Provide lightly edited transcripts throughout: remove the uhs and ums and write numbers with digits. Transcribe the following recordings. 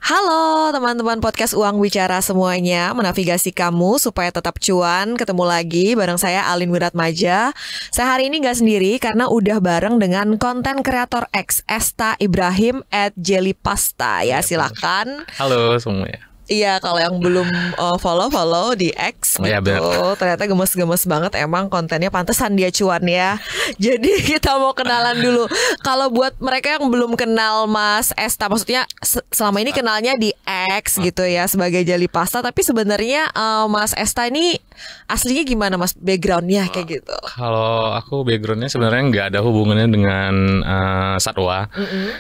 Halo teman-teman podcast Uang Bicara semuanya, menavigasi kamu supaya tetap cuan. Ketemu lagi bareng saya Alin Wiratmaja. Saya hari ini gak sendiri karena udah bareng dengan konten kreator X Esta Ibrahim @jellypasta ya, silakan. Halo semuanya. Iya, kalau yang belum follow di X gitu. Ya, ternyata gemes-gemes banget, emang kontennya pantesan dia cuan ya. Jadi kita mau kenalan dulu. Kalau buat mereka yang belum kenal Mas Esta, maksudnya selama ini kenalnya di X gitu ya sebagai Jellypasta, tapi sebenarnya Mas Esta ini aslinya gimana Mas, backgroundnya kayak gitu? Kalau aku backgroundnya sebenarnya nggak ada hubungannya dengan satwa.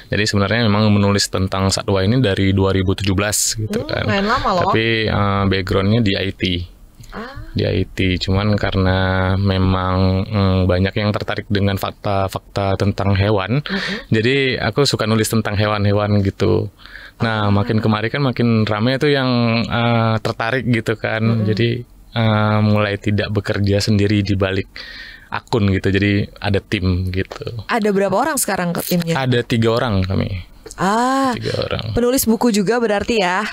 Jadi sebenarnya memang menulis tentang satwa ini dari 2017 gitu kan. Main lama loh. Tapi backgroundnya di IT. Di IT, cuman karena memang banyak yang tertarik dengan fakta-fakta tentang hewan, jadi aku suka nulis tentang hewan-hewan gitu. Nah, makin kemarin kan makin ramai tuh yang tertarik gitu kan. Jadi mulai tidak bekerja sendiri di balik akun gitu, jadi ada tim gitu. Ada berapa orang sekarang ke timnya? Ada 3 orang kami. 3 orang. Penulis buku juga berarti ya?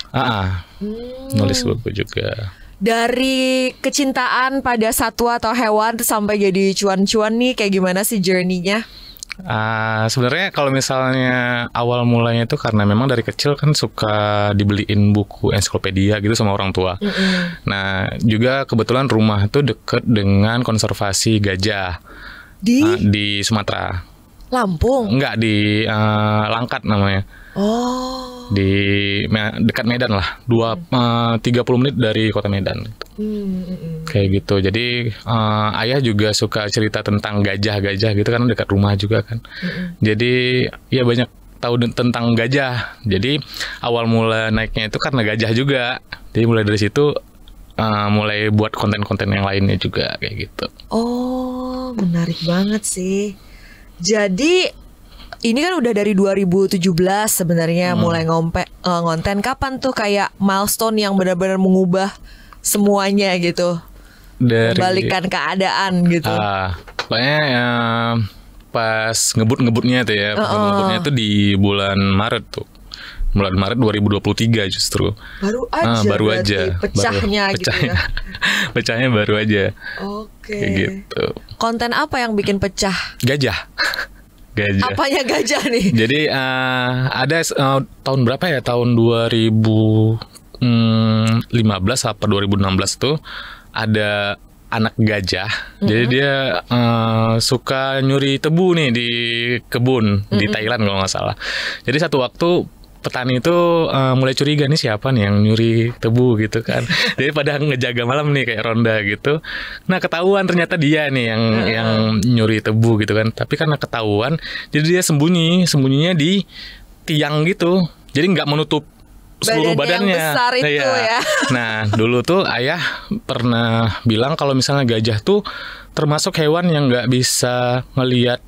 Nulis buku juga. Dari kecintaan pada satwa atau hewan sampai jadi cuan-cuan nih, kayak gimana sih journey-nya? Sebenarnya kalau misalnya awal mulanya itu karena memang dari kecil kan suka dibeliin buku ensiklopedia gitu sama orang tua. Nah, juga kebetulan rumah itu deket dengan konservasi gajah di Sumatera. Lampung? Enggak, di Langkat namanya. Di dekat Medan lah, 30 menit dari kota Medan. Kayak gitu. Jadi ayah juga suka cerita tentang gajah-gajah gitu kan, dekat rumah juga kan. Jadi ya banyak tahu tentang gajah. Jadi awal mula naiknya itu karena gajah juga. Jadi mulai dari situ mulai buat konten-konten yang lainnya juga kayak gitu. Oh, menarik banget sih. Jadi ini kan udah dari 2017 sebenarnya mulai ngonten. Kapan tuh kayak milestone yang benar-benar mengubah semuanya gitu, membalikkan keadaan gitu? Pokoknya pas ngebutnya itu ya, ngebutnya itu di bulan Maret tuh. Bulan Maret 2023 justru. Baru aja pecahnya gitu ya. Pecahnya baru aja. Oke. Kayak gitu. Konten apa yang bikin pecah? Gajah. Apanya gajah nih? Jadi ada tahun berapa ya? Tahun 2015 apa 2016 tuh ada anak gajah. Jadi dia suka nyuri tebu nih di kebun di Thailand kalau nggak salah. Jadi satu waktu petani itu mulai curiga, nih siapa nih yang nyuri tebu gitu kan. Jadi pada ngejaga malam nih kayak ronda gitu. Nah, ketahuan ternyata dia nih yang nyuri tebu gitu kan. Tapi karena ketahuan, jadi dia sembunyinya di tiang gitu. Jadi nggak menutup seluruh badannya. Yang besar itu ya. Nah, dulu tuh ayah pernah bilang kalau misalnya gajah tuh termasuk hewan yang nggak bisa ngelihat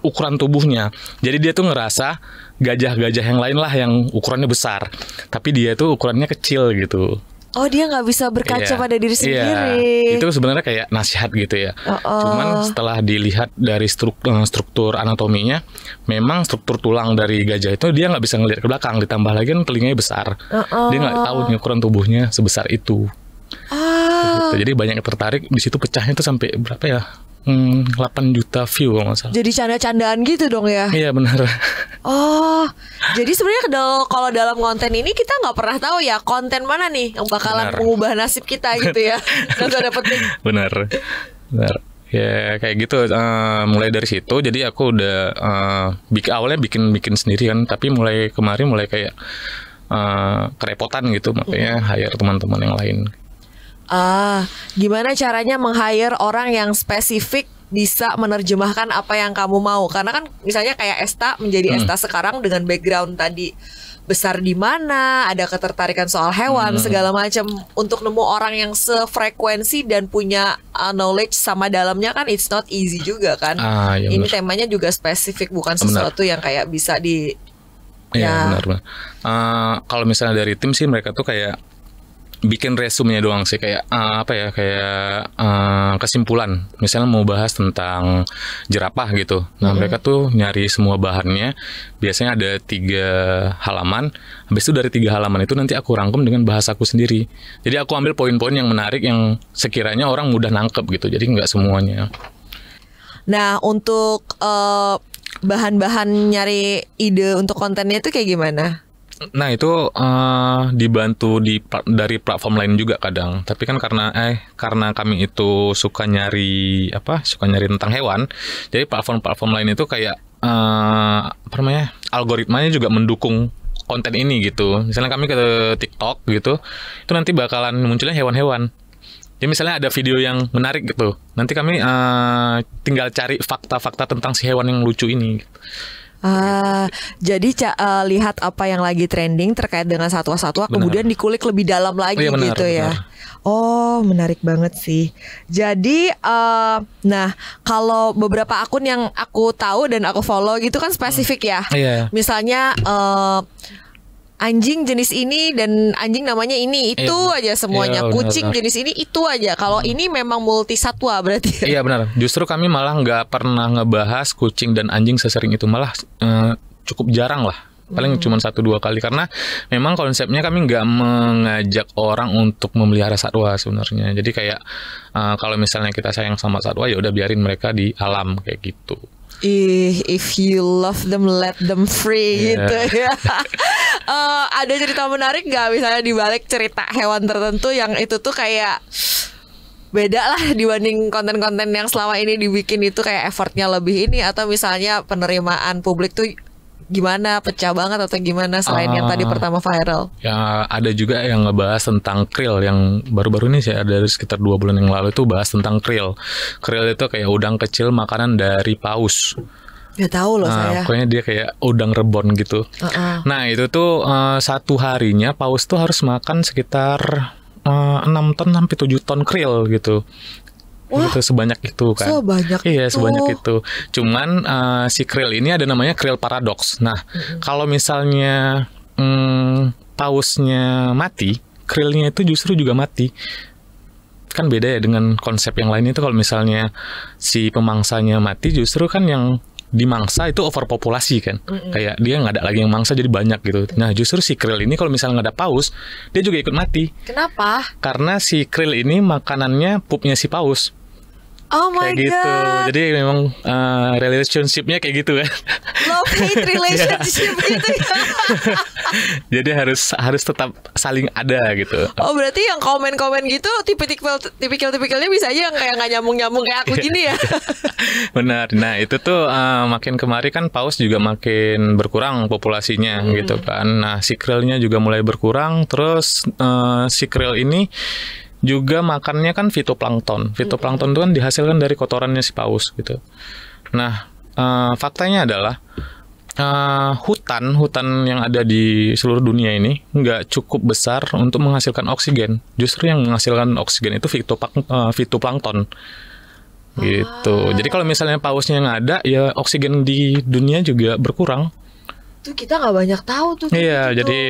ukuran tubuhnya. Jadi dia tuh ngerasa gajah-gajah yang lain lah yang ukurannya besar, tapi dia tuh ukurannya kecil gitu. Oh, dia nggak bisa berkaca pada diri sendiri. Itu sebenarnya kayak nasihat gitu ya. Cuman setelah dilihat dari struktur anatominya, memang struktur tulang dari gajah itu dia nggak bisa ngelihat ke belakang. Ditambah lagi kan telinganya besar, dia nggak tahu nih ukuran tubuhnya sebesar itu. Gitu. Jadi banyak yang tertarik di situ, pecahnya tuh sampai berapa ya? 8 juta view kalau nggak salah. Jadi canda-candaan gitu dong ya? Iya, benar. Jadi sebenarnya kalau dalam konten ini kita nggak pernah tahu ya konten mana nih yang bakalan mengubah nasib kita gitu ya. Dan gak dapet. Benar. Ya kayak gitu. Mulai dari situ, jadi aku udah awalnya bikin sendiri kan, tapi mulai kemarin kayak kerepotan gitu, makanya hire teman-teman yang lain. Gimana caranya meng-hire orang yang spesifik bisa menerjemahkan apa yang kamu mau? Karena kan misalnya kayak Esta menjadi Esta sekarang dengan background tadi besar di mana, ada ketertarikan soal hewan segala macam, untuk nemu orang yang sefrekuensi dan punya knowledge sama dalamnya kan it's not easy juga kan. Ya ini temanya juga spesifik, bukan sesuatu yang kayak bisa di benar. Kalau misalnya dari tim sih mereka tuh kayak bikin resume-nya doang sih, kayak apa ya, kayak kesimpulan. Misalnya mau bahas tentang jerapah gitu. Nah, mereka tuh nyari semua bahannya. Biasanya ada 3 halaman. Habis itu dari 3 halaman itu nanti aku rangkum dengan bahasaku sendiri. Jadi aku ambil poin-poin yang menarik yang sekiranya orang mudah nangkep gitu. Jadi nggak semuanya. Nah, untuk bahan-bahan nyari ide untuk kontennya itu kayak gimana? Nah, itu dibantu dari platform lain juga kadang. Tapi kan karena kami itu suka nyari tentang hewan. Jadi platform-platform lain itu kayak algoritmanya juga mendukung konten ini gitu. Misalnya kami ke TikTok gitu, itu nanti bakalan munculnya hewan-hewan. Jadi misalnya ada video yang menarik gitu, nanti kami tinggal cari fakta-fakta tentang si hewan yang lucu ini gitu. Jadi lihat apa yang lagi trending terkait dengan satwa-satwa, kemudian dikulik lebih dalam lagi benar, gitu ya. Benar. Oh, menarik banget sih. Jadi, nah kalau beberapa akun yang aku tahu dan aku follow gitu kan spesifik ya. Iya. Misalnya anjing jenis ini dan anjing namanya ini itu aja semuanya. Iya, Kucing benar. jenis ini itu aja. Kalau ini memang multi satwa berarti. Iya benar. Justru kami malah nggak pernah ngebahas kucing dan anjing sesering itu. Malah cukup jarang lah. Paling cuma 1-2 kali. Karena memang konsepnya kami nggak mengajak orang untuk memelihara satwa sebenarnya. Jadi kayak kalau misalnya kita sayang sama satwa, ya udah biarin mereka di alam kayak gitu. If you love them, let them free gitu ya. Ada cerita menarik nggak misalnya di balik cerita hewan tertentu yang itu tuh kayak beda lah dibanding konten-konten yang selama ini dibikin, itu kayak effortnya lebih ini, atau misalnya penerimaan publik tuh gimana, pecah banget atau gimana selain yang tadi pertama viral? Ya ada juga yang ngebahas tentang krill yang baru-baru ini sih, ada sekitar 2 bulan yang lalu itu bahas tentang krill. Krill itu kayak udang kecil makanan dari paus. Gak tahu loh saya. Pokoknya dia kayak udang rebon gitu. Nah itu tuh satu harinya paus tuh harus makan sekitar 6 ton sampai 7 ton krill gitu. Wah, gitu, sebanyak itu kan. Sebanyak Iya, itu. sebanyak itu. Cuman si krill ini ada namanya krill paradoks. Nah, kalau misalnya pausnya mati, krillnya itu justru juga mati. Kan beda ya dengan konsep yang lain itu, kalau misalnya si pemangsanya mati, justru kan yang dimangsa itu overpopulasi kan. Kayak dia nggak ada lagi yang mangsa jadi banyak gitu. Nah, justru si krill ini kalau misalnya nggak ada paus, dia juga ikut mati. Kenapa? Karena si krill ini makanannya pupnya si paus. Oh my kayak gitu. god. Jadi memang relationship-nya kayak gitu kan. Love hate relationship gitu ya. Jadi harus tetap saling ada gitu. Oh, berarti yang komen-komen gitu tipikal-tipikalnya bisa aja yang kayak nggak nyambung-nyambung kayak aku gini ya. Benar. Nah, itu tuh makin kemari kan paus juga makin berkurang populasinya gitu kan. Nah, si krillnya juga mulai berkurang. Terus si krill ini juga makannya kan fitoplankton. Fitoplankton itu kan dihasilkan dari kotorannya si paus gitu. Nah, faktanya adalah hutan yang ada di seluruh dunia ini nggak cukup besar untuk menghasilkan oksigen. Justru yang menghasilkan oksigen itu fitoplankton. Gitu. Jadi kalau misalnya pausnya nggak ada, ya oksigen di dunia juga berkurang. Tuh kita nggak banyak tahu tuh. Iya, gitu. jadi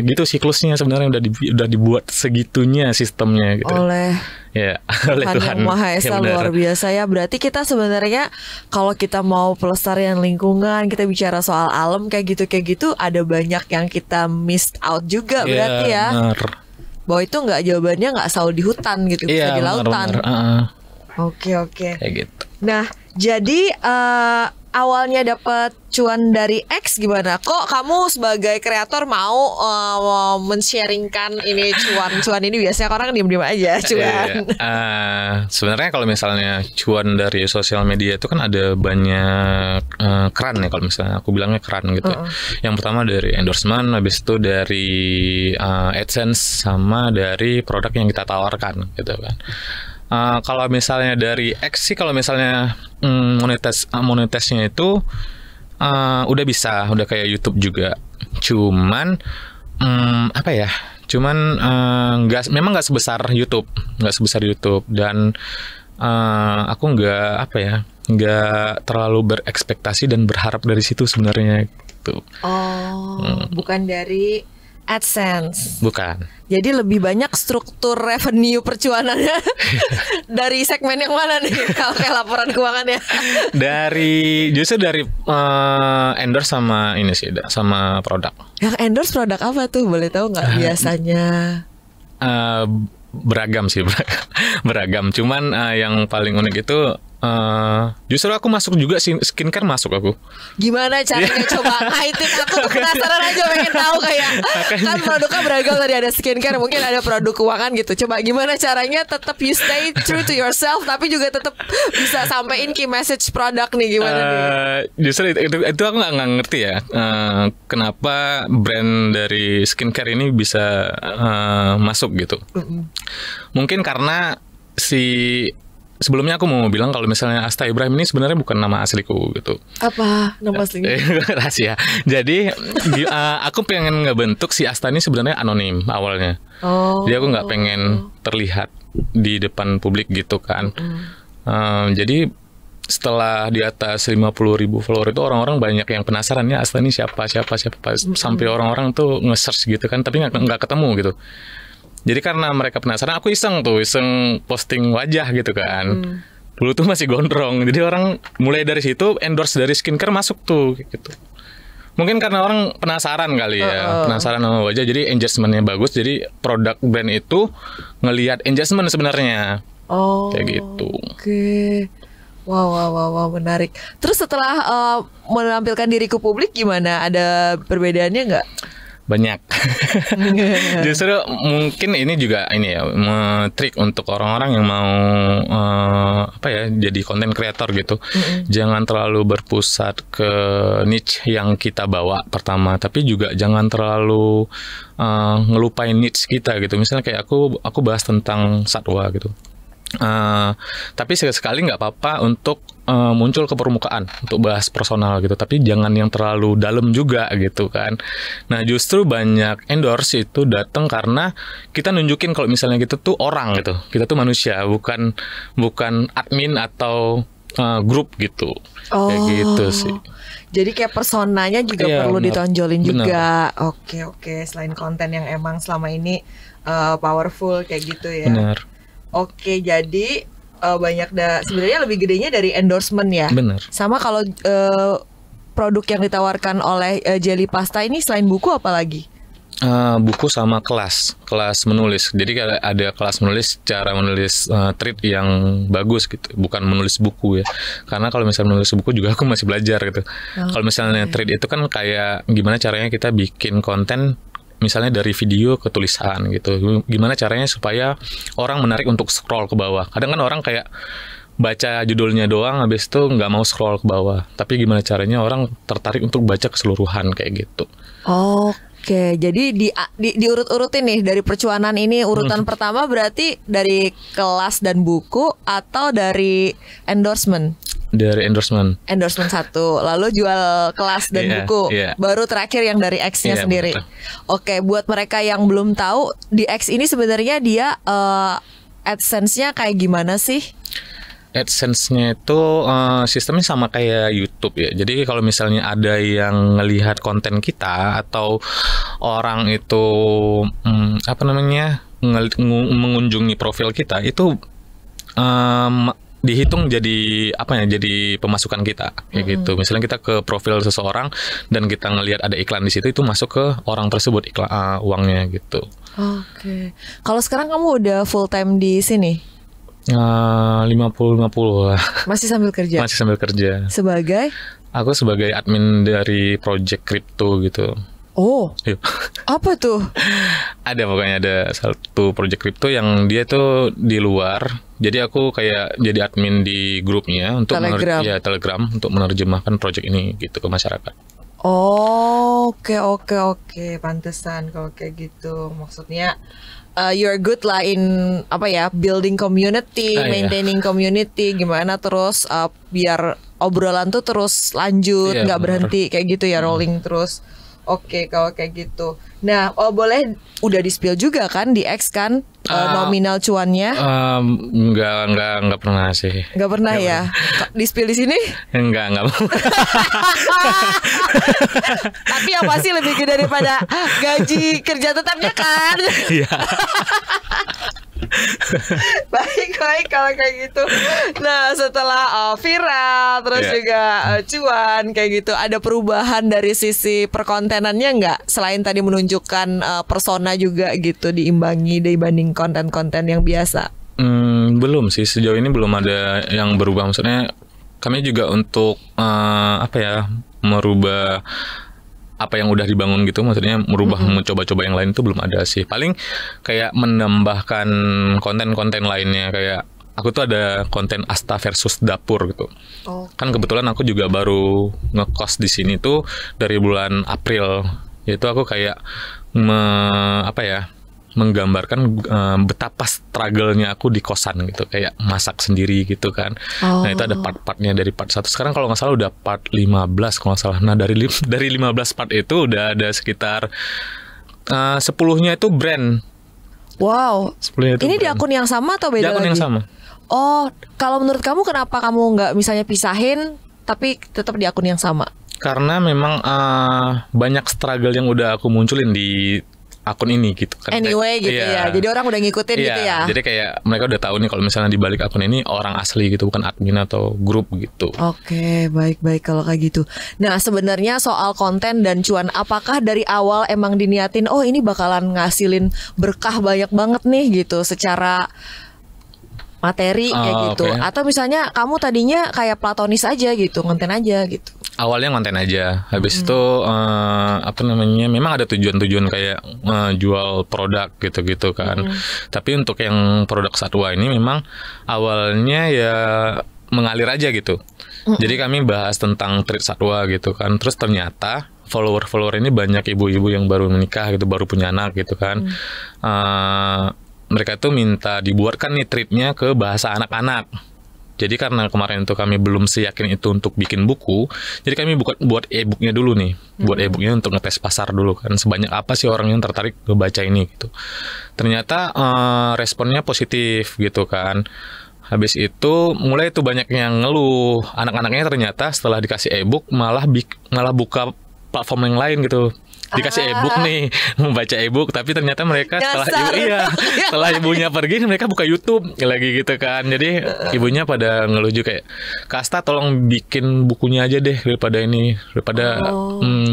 gitu siklusnya sebenarnya udah dibuat segitunya sistemnya gitu. Oleh Tuhan yang Maha Esa, luar biasa ya. Berarti kita sebenarnya kalau kita mau pelestarian lingkungan, kita bicara soal alam kayak gitu ada banyak yang kita missed out juga berarti ya. Benar. Bahwa itu jawabannya nggak selalu di hutan gitu, bisa di lautan. Oke. Kayak gitu. Nah, jadi awalnya dapat cuan dari X gimana? Kok kamu sebagai kreator mau men-sharingkan ini cuan ini? Biasanya orang diem-diem aja cuan. Sebenarnya kalau misalnya cuan dari sosial media itu kan ada banyak keran ya, kalau misalnya aku bilangnya keran gitu. Yang pertama dari endorsement, habis itu dari AdSense, sama dari produk yang kita tawarkan gitu kan. Kalau misalnya dari X sih, kalau misalnya monetasnya itu udah bisa, udah kayak YouTube juga. Cuman memang nggak sebesar YouTube, dan aku nggak terlalu berekspektasi dan berharap dari situ sebenarnya gitu. Bukan dari AdSense. Bukan. Jadi lebih banyak struktur revenue percuanannya dari segmen yang mana nih kalau kayak laporan keuangannya? Justru dari endorse sama ini sih, sama produk. Yang endorse produk apa tuh? Boleh tahu nggak biasanya? Beragam sih, beragam. Cuman yang paling unik itu justru aku masuk juga skincare masuk aku. Gimana caranya coba? Nah itu aku tuh penasaran aja pengen tahu kayak kan produknya beragam, tadi ada skincare, mungkin ada produk keuangan gitu. Coba gimana caranya tetap you stay true to yourself tapi juga tetap bisa sampein key message produk nih, gimana nih? Justru itu aku nggak ngerti ya. Kenapa brand dari skincare ini bisa masuk gitu? Mungkin karena sebelumnya aku mau bilang kalau misalnya Asta Ibrahim ini sebenarnya bukan nama asliku gitu. Apa nama aslinya? Rahasia. Jadi aku pengen ngebentuk si Asta ini sebenarnya anonim awalnya. Jadi aku nggak pengen terlihat di depan publik gitu kan. Jadi setelah di atas 50.000 follower itu orang-orang banyak yang penasaran ya Asta ini siapa sampai orang-orang tuh nge-search gitu kan, tapi nggak ketemu gitu. Jadi karena mereka penasaran, aku iseng posting wajah gitu kan. Dulu tuh masih gondrong. Jadi orang mulai dari situ endorse dari skincare masuk tuh gitu. Mungkin karena orang penasaran kali ya, penasaran sama wajah. Jadi engagementnya bagus. Jadi produk brand itu ngelihat engagement sebenarnya. Kayak gitu. Oke. Wow, menarik. Terus setelah menampilkan diri ke publik gimana? Ada perbedaannya nggak? Banyak. Justru mungkin ini juga trik untuk orang-orang yang mau jadi konten kreator gitu. Jangan terlalu berpusat ke niche yang kita bawa pertama, tapi juga jangan terlalu ngelupain niche kita gitu. Misalnya kayak aku bahas tentang satwa gitu. Tapi sekali nggak apa-apa untuk muncul ke permukaan untuk bahas personal gitu, tapi jangan yang terlalu dalam juga gitu kan. Nah justru banyak endorse itu datang karena kita nunjukin kalau misalnya kita tuh orang gitu, kita tuh manusia, bukan admin atau grup gitu. Kayak gitu sih. Jadi kayak personanya juga perlu ditonjolin juga. Oke. Selain konten yang emang selama ini powerful kayak gitu ya. Benar. Oke, jadi banyak sebenarnya lebih gedenya dari endorsement ya. Benar. Sama kalau produk yang ditawarkan oleh Jelly Pasta ini selain buku apa lagi? Buku sama kelas menulis. Jadi ada kelas menulis, cara menulis treat yang bagus gitu, bukan menulis buku ya. Karena kalau misalnya menulis buku juga aku masih belajar gitu. Kalau misalnya treat itu kan kayak gimana caranya kita bikin konten, misalnya dari video ke tulisan gitu. Gimana caranya supaya orang menarik untuk scroll ke bawah. Kadang kan orang kayak baca judulnya doang, habis itu nggak mau scroll ke bawah. Tapi gimana caranya orang tertarik untuk baca keseluruhan kayak gitu. Oke, jadi diurut-urutin nih dari percuanan ini. Urutan pertama berarti dari kelas dan buku atau dari endorsement? Dari endorsement 1, lalu jual kelas dan buku, baru terakhir yang dari X-nya sendiri. Betul. Oke, buat mereka yang belum tahu, di X ini sebenarnya dia AdSense-nya kayak gimana sih? AdSense-nya itu sistemnya sama kayak YouTube ya. Jadi kalau misalnya ada yang ngelihat konten kita atau orang itu mengunjungi profil kita, itu dihitung jadi jadi pemasukan kita kayak gitu. Misalnya kita ke profil seseorang dan kita ngelihat ada iklan di situ, itu masuk ke orang tersebut uangnya gitu. Oke. Kalau sekarang kamu udah full time di sini? 50-50. Masih sambil kerja? Masih sambil kerja. Sebagai? Aku sebagai admin dari project crypto gitu. Apa tuh? Ada satu project crypto yang dia tuh di luar. Jadi aku kayak jadi admin di grupnya untuk Telegram untuk menerjemahkan project ini gitu ke masyarakat. Oke. Pantesan kalau kayak gitu. Maksudnya you're good lah in building community, maintaining community, gimana terus biar obrolan tuh terus lanjut, nggak berhenti kayak gitu ya, rolling terus. Oke, kalau kayak gitu. Nah, boleh udah di-spill juga kan di X kan? nominal cuannya? Enggak pernah sih. Enggak pernah ya? Di-spill di sini? Enggak. Tapi yang pasti lebih gede daripada gaji kerja tetapnya kan? Iya. Baik kalau kayak gitu. Nah setelah viral terus juga cuan kayak gitu, ada perubahan dari sisi perkontenannya nggak? Selain tadi menunjukkan persona juga gitu, diimbangi dibanding konten-konten yang biasa. Belum sih, sejauh ini belum ada yang berubah. Maksudnya kami juga untuk merubah apa yang udah dibangun gitu, maksudnya merubah mencoba-coba yang lain itu belum ada sih. Paling kayak menambahkan konten-konten lainnya, kayak aku tuh ada konten Asta versus dapur gitu. Kan kebetulan aku juga baru ngekos di sini tuh dari bulan April. Yaitu aku kayak menggambarkan betapa struggle-nya aku di kosan gitu, kayak masak sendiri gitu kan. Nah itu ada part-partnya dari part 1. Sekarang kalau nggak salah udah part 15 kalau nggak salah. Nah dari 15 part itu udah ada sekitar 10-nya itu brand. Wow. 10-nya itu ini brand. Di akun yang sama atau beda lagi? Di akun yang sama. Oh, kalau menurut kamu kenapa kamu nggak misalnya pisahin tapi tetap di akun yang sama? Karena memang banyak struggle yang udah aku munculin di akun ini gitu kan. Anyway gitu ya. Jadi orang udah ngikutin gitu ya. Jadi kayak mereka udah tahu nih kalau misalnya di balik akun ini orang asli gitu, bukan admin atau grup gitu. Oke, baik kalau kayak gitu. Nah, sebenarnya soal konten dan cuan, apakah dari awal emang diniatin ini bakalan ngasilin berkah banyak banget nih gitu secara materi kayak gitu. Atau misalnya kamu tadinya kayak platonis aja gitu, konten aja gitu. Awalnya konten aja, habis itu memang ada tujuan-tujuan kayak jual produk gitu-gitu kan. Tapi untuk yang produk satwa ini memang awalnya ya mengalir aja gitu. Jadi kami bahas tentang treat satwa gitu kan. Terus ternyata follower ini banyak ibu-ibu yang baru menikah gitu, baru punya anak gitu kan. Mereka tuh minta dibuatkan nih treatnya ke bahasa anak-anak. Jadi karena kemarin itu kami belum seyakin itu untuk bikin buku, jadi kami buat e-booknya dulu nih. Buat e-booknya untuk ngetes pasar dulu kan, sebanyak apa sih orang yang tertarik ngebaca ini gitu. Ternyata responnya positif gitu kan. Habis itu mulai tuh banyak yang ngeluh. Anak-anaknya ternyata setelah dikasih e-book malah buka platform yang lain gitu. Dikasih e-book nih, membaca e-book, tapi ternyata mereka setelah ibunya pergi, mereka buka YouTube lagi gitu kan. Jadi ibunya pada ngeluh juga kayak, Kak Asta tolong bikin bukunya aja deh daripada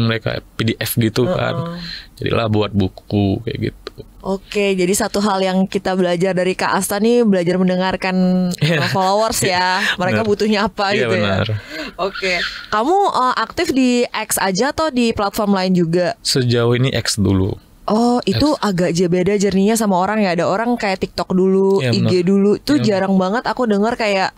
mereka PDF gitu kan. Jadilah buat buku kayak gitu. Oke, jadi satu hal yang kita belajar dari Kak Asta nih, belajar mendengarkan followers ya. Mereka butuhnya apa gitu benar. ya. Oke, kamu aktif di X aja atau di platform lain juga? Sejauh ini X dulu. Oh, itu agak beda journey-nya sama orang ya. Ada orang kayak TikTok dulu, IG dulu. Itu jarang banget aku dengar kayak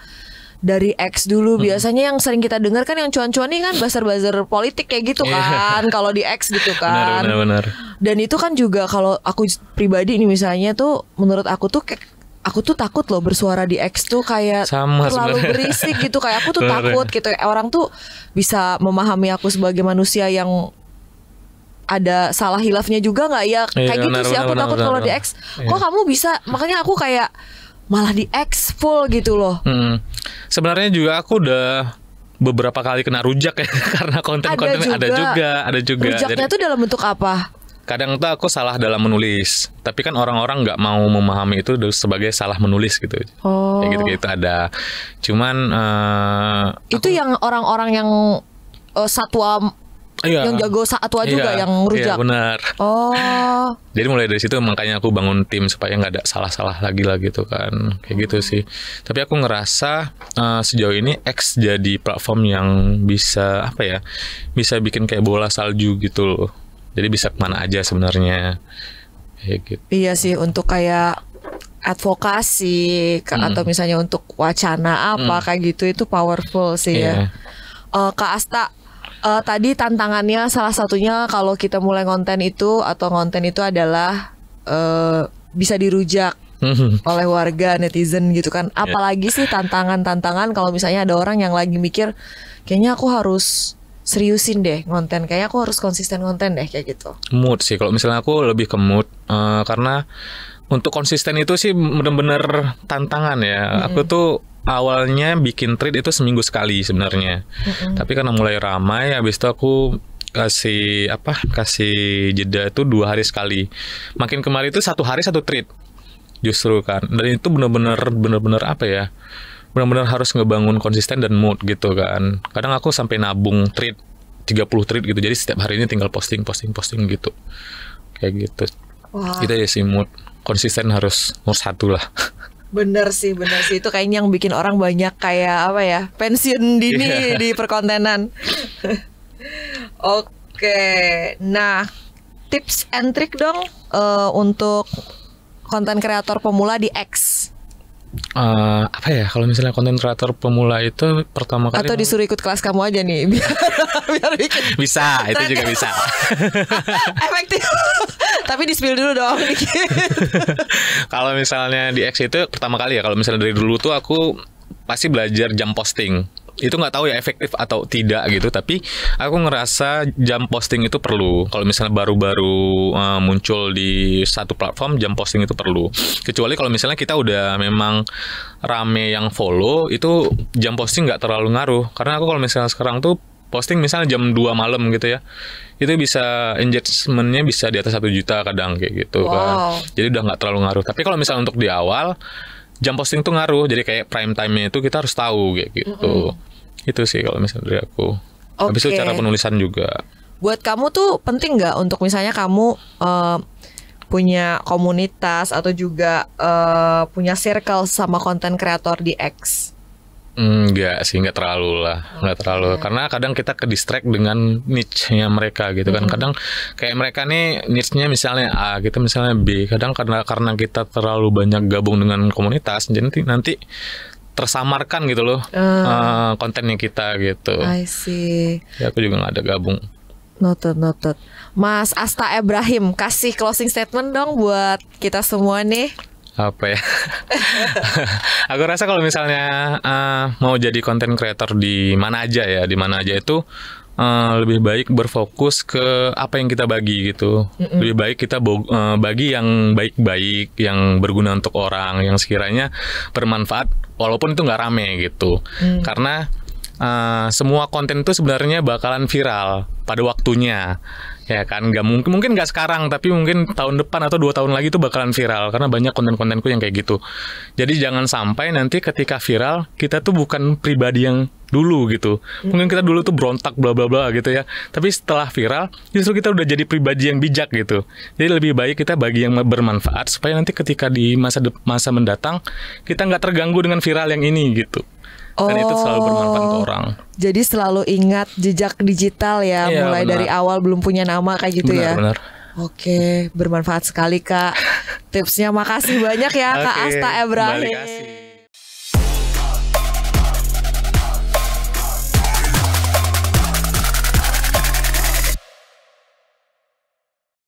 dari X dulu. Biasanya yang sering kita dengar kan yang cuan-cuan nih kan buzzer-buzzer politik kayak gitu kan. Kalau di X gitu kan. Benar. Dan itu kan juga kalau aku pribadi nih misalnya tuh, menurut aku tuh takut loh bersuara di X tuh kayak terlalu berisik gitu. Kayak aku tuh takut gitu. Orang tuh bisa memahami aku sebagai manusia yang ada salah hilafnya juga nggak ya? Kayak gitu sih aku takut kalau di X. Kok kamu bisa? Makanya aku kayak malah di X full gitu loh. Sebenarnya juga aku udah beberapa kali kena rujak ya karena konten-konten ada juga. Rujaknya tuh dalam bentuk apa? Kadang tuh aku salah dalam menulis, tapi kan orang-orang nggak mau memahami itu sebagai salah menulis gitu. Kayak gitu ada. Cuman itu yang orang-orang yang satwa. Yang jago satwa juga yang rujak. Iya benar. Jadi mulai dari situ makanya aku bangun tim supaya nggak ada salah-salah lagi lah gitu kan. Kayak gitu sih. Tapi aku ngerasa sejauh ini X jadi platform yang bisa bisa bikin kayak bola salju gitu loh. Jadi bisa kemana aja sebenarnya. Kayak gitu. Iya sih, untuk kayak advokasi atau misalnya untuk wacana kayak gitu, itu powerful sih ya. Kak Asta, tadi tantangannya salah satunya kalau kita mulai konten itu adalah bisa dirujak oleh warga netizen gitu kan. Apalagi sih tantangan kalau misalnya ada orang yang lagi mikir kayaknya aku harus seriusin deh konten, kayaknya aku harus konsisten konten deh kayak gitu. Mood sih, kalau misalnya aku lebih ke mood karena Untuk konsisten itu sih bener-bener tantangan ya. Aku tuh awalnya bikin thread itu seminggu sekali sebenarnya. Tapi karena mulai ramai, habis itu aku kasih jeda itu 2 hari sekali. Makin kemarin itu 1 hari 1 thread justru kan. Dan itu bener-bener apa ya? Bener-bener harus ngebangun konsisten dan mood gitu kan. Kadang aku sampai nabung thread 30 thread gitu. Jadi setiap hari ini tinggal posting gitu. Kayak gitu. Wah. Itu ya sih mood. Konsisten harus nomor 1 lah. Bener sih itu kayaknya yang bikin orang banyak kayak apa ya, pensiun dini di perkontenan. Oke, nah tips and trick dong untuk konten kreator pemula di X. Apa ya kalau misalnya konten kreator pemula itu pertama kali atau disuruh ikut kelas kamu aja nih biar bikin bisa itu juga bisa efektif. Tapi di spill dulu dong dikit. Kalau misalnya di X itu pertama kali ya, kalau misalnya dari dulu tuh aku pasti belajar jam posting. Itu nggak tahu ya efektif atau tidak gitu, tapi aku ngerasa jam posting itu perlu. Kalau misalnya baru-baru muncul di satu platform, jam posting itu perlu. Kecuali kalau misalnya kita udah memang rame yang follow, itu jam posting nggak terlalu ngaruh. Karena aku kalau misalnya sekarang tuh posting misalnya jam 2 malam gitu ya, itu bisa engagementnya bisa di atas 1 juta kadang kayak gitu kan. Jadi udah nggak terlalu ngaruh. Tapi kalau misalnya untuk di awal, jam posting tuh ngaruh. Jadi kayak prime time-nya itu kita harus tahu kayak gitu. Itu sih kalau misalnya dari aku. Habis itu cara penulisan juga. Buat kamu tuh penting nggak untuk misalnya kamu punya komunitas atau juga punya circle sama konten kreator di X? Enggak sih, enggak terlalu lah. Enggak terlalu. Karena kadang kita ke distract dengan niche-nya mereka gitu kan. Kadang kayak mereka nih niche-nya misalnya A gitu, misalnya B. Kadang karena kita terlalu banyak gabung dengan komunitas, jadi nanti tersamarkan gitu loh kontennya kita gitu. I see. Ya aku juga nggak ada gabung. Noted. Mas Asta Ibrahim, kasih closing statement dong buat kita semua nih. Apa ya? Aku rasa kalau misalnya mau jadi content creator di mana aja itu lebih baik berfokus ke apa yang kita bagi gitu. Lebih baik kita bagi yang baik-baik, yang berguna untuk orang, yang sekiranya bermanfaat walaupun itu nggak rame gitu. Karena semua konten itu sebenarnya bakalan viral pada waktunya. Ya kan, mungkin nggak sekarang, tapi mungkin tahun depan atau 2 tahun lagi itu bakalan viral karena banyak konten-kontenku yang kayak gitu. Jadi jangan sampai nanti ketika viral kita tuh bukan pribadi yang dulu gitu. Mungkin kita dulu tuh berontak bla bla bla gitu ya. Tapi setelah viral justru kita udah jadi pribadi yang bijak gitu. Jadi lebih baik kita bagi yang bermanfaat supaya nanti ketika di masa mendatang kita nggak terganggu dengan viral yang ini gitu. Dan itu selalu bermanfaat untuk orang. Jadi selalu ingat jejak digital ya, mulai dari awal belum punya nama kayak gitu ya. Benar. Oke, bermanfaat sekali Kak. Tipsnya makasih banyak ya Kak Asta Ibrahim.